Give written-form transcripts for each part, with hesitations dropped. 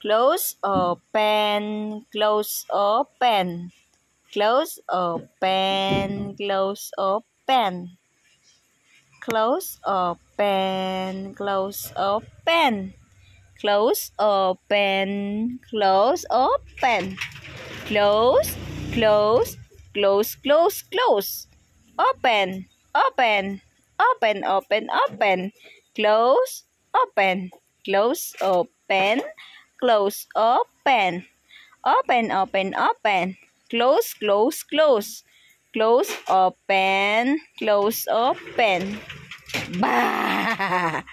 close, open, close, open, close, open, close, open, close, open, close, open, close, open, close, open, close, close, close, close, close, open, open, open, open, open, close, open, close, open, close, open, open, open, open, close, close, close, close, open, close, open. Bah!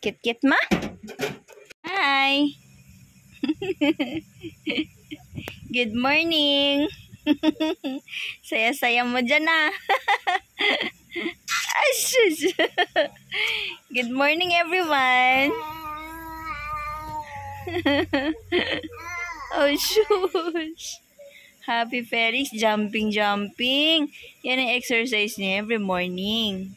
Kit-kit ma? Hi! Good morning! Saya-saya mo dyan ah! Good morning everyone! Oh shush! Happy Felix, jumping. Yan ang exercise niya every morning.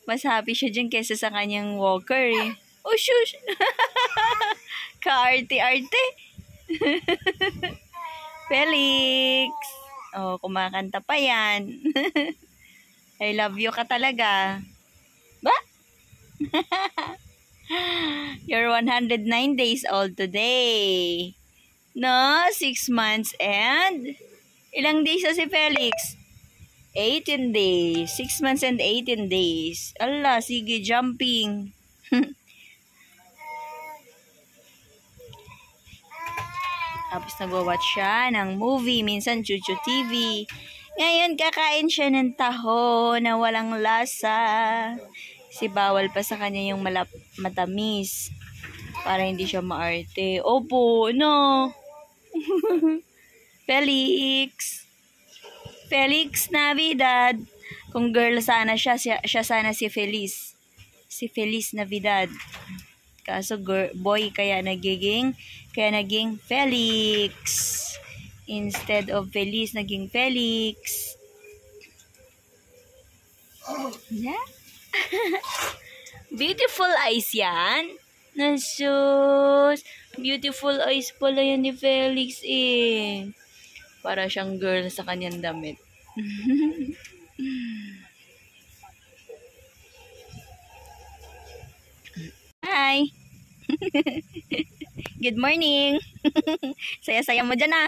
Mas happy siya dyan kesa sa kanyang walker eh. Oh shush! Kaarte-arte. Felix! Oh, kumakanta pa yan. I love you ka talaga. Ba? You're 109 days old today. No, 6 months and ilang days na si Felix? 18 days. 6 months and 18 days. Ala, sige, jumping. Tapos nag-watch siya ng movie, minsan Chuchu TV. Ngayon, kakain siya ng taho na walang lasa. Si bawal pa sa kanya yung matamis. Para hindi siya maarte. Opo, no. Felix. Felix Navidad. Kung girl sana siya sana si Feliz. Si Feliz Navidad. Kaso boy kaya naging Felix. Instead of Feliz, naging Felix. Yeah. Beautiful eyes yan. Nasus. Beautiful eyes pala yan ni Felix eh. Para siyang girl sa kanyang damit. Hi! Good morning! Saya-saya mo dyan ah!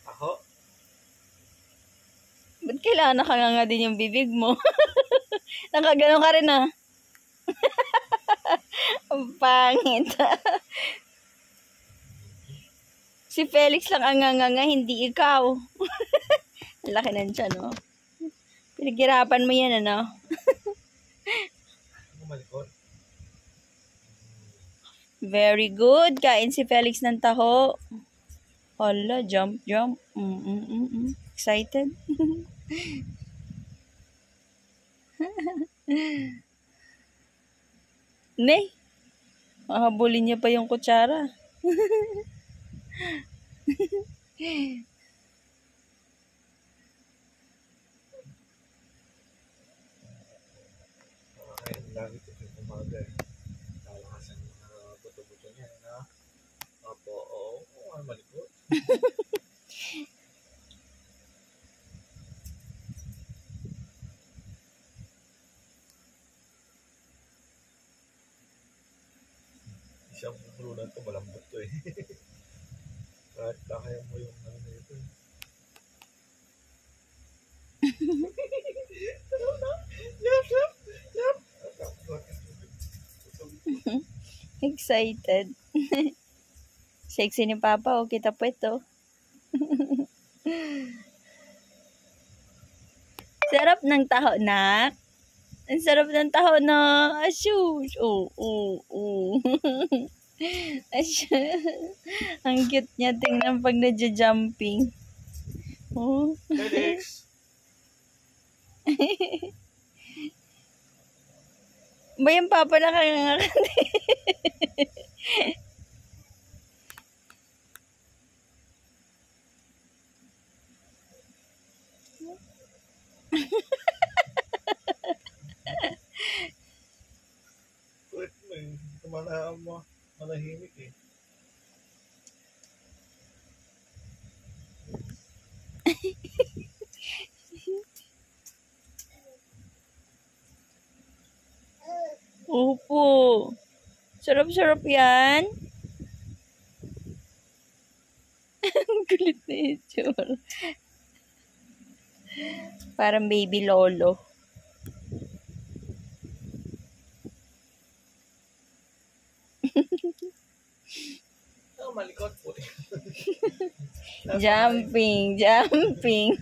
Ako? Ba't kailangan nakanganga din yung bibig mo? Nakaganon ka rin ah! Ang pangit. Si Felix lang ang nganga, hindi ikaw. Ang laki na siya, no? Pinaghirapan mo yan, ano? Malikot. Very good. Kain si Felix ng taho. Hala, jump. Excited? Ne? Mahabulin niya pa yung kutsara. Lagi ito yung umaga eh. Kalakasan yung tutubuto niya na. Opo, oo. Oo, malikot. Isang pulunan ito, malambot ito eh. Kahit kaya mo yung ano na ito eh. Excited. Sexy ni Papa. O, kita po ito. Sarap ng taho, nak. Ang sarap ng taho na. Ashush. Oh. Ang cute niya. Tingnan pag nadja-jumping. Oh. Felix! Ba yung Papa nakangangakandi? manahimik eh. Opo. Sarap-sarap yan. Ang kulit na itsura. Parang baby lolo. Malikot po eh. Jumping, jumping.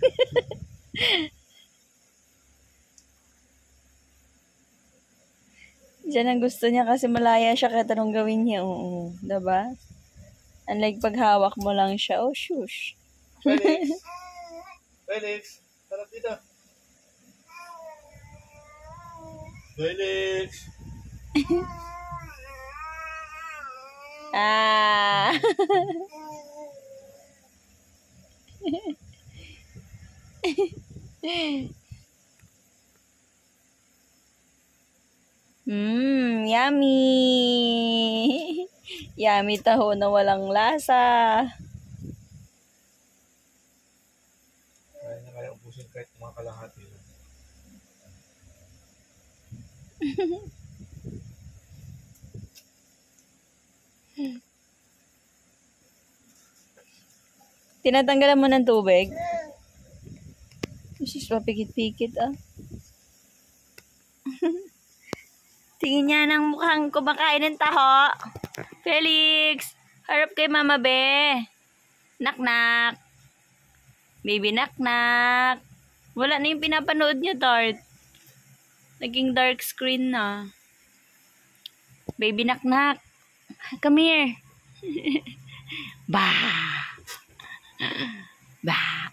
Diyan ang gusto niya kasi malaya siya kahit anong gawin niya. Oo, diba? Unlike pag hawak mo lang siya. Oh, shush. Felix! Felix! Sarap dito. Felix! Ah. Yummy. Yummy taho na walang lasa. Kaya na kaya ubusin kahit mga kalahati lang. Tinatanggalan mo ng tubig? Sis, papikit-pikit ah. Tingin niya ng mukhang kumakain ng taho. Felix, harap kay Mama Be. Nak-nak. Baby nak-nak. Wala na yung pinapanood niya, Tart. Naging dark screen na. Baby nak-nak. Come here. Bah. Bah.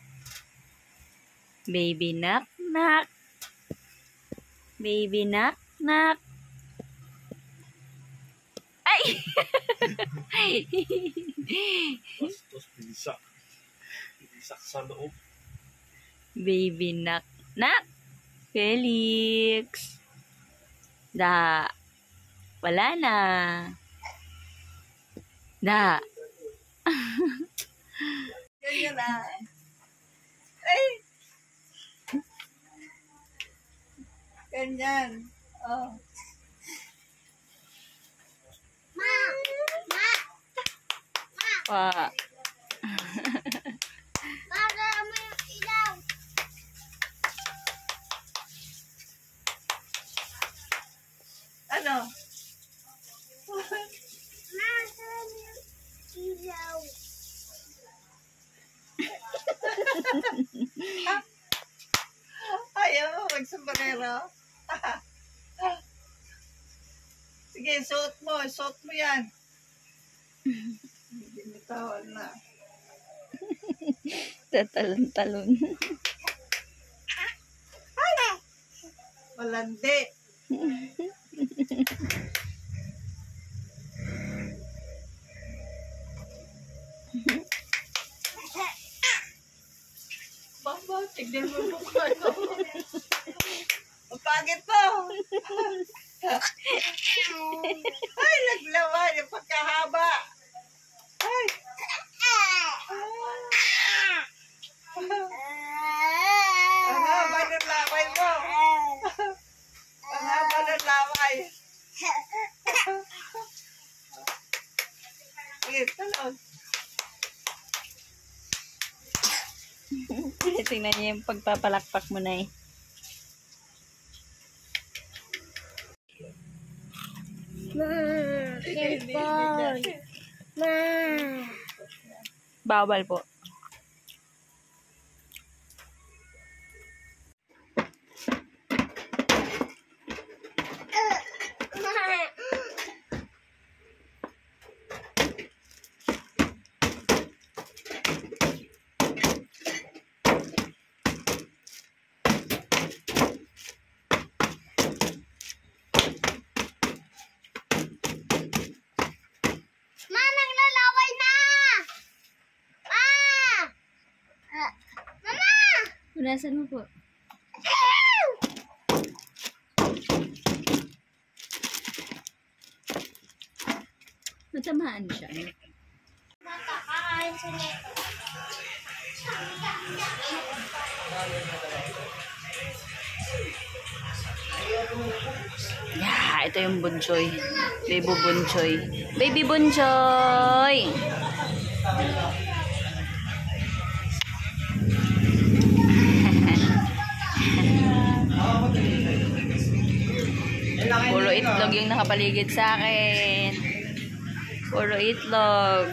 Baby nak-nak. Baby nak-nak. Ay! Bastos, bilisak. Bilisak sa loob. Baby nak-nak. Felix. Da. Wala na. Da. Ganyan na. Ay! Ganyan. Oh. Pa. Ano? Ayaw mo magsombrero. Sige, suot mo. Suot mo yan. Binitawan na. Tatalon-talon. Malandi. Baba, tignan mo mukha ko. Ang pagit mo. Ay, naglawa yung pagkahaba. Ay. Ang haba ng laway mo. Ang haba ng laway. Sige, talon. Tingnan niya yung pagpapalakpak mo na eh. Bawal po. Punasan mo po. Matamaan siya. Kakain siya nito. Yeah, ito yung bunchoy. Baby bunchoy. Baby bunchoy! Puro itlog yung nakapaligid sa akin. Puro itlog.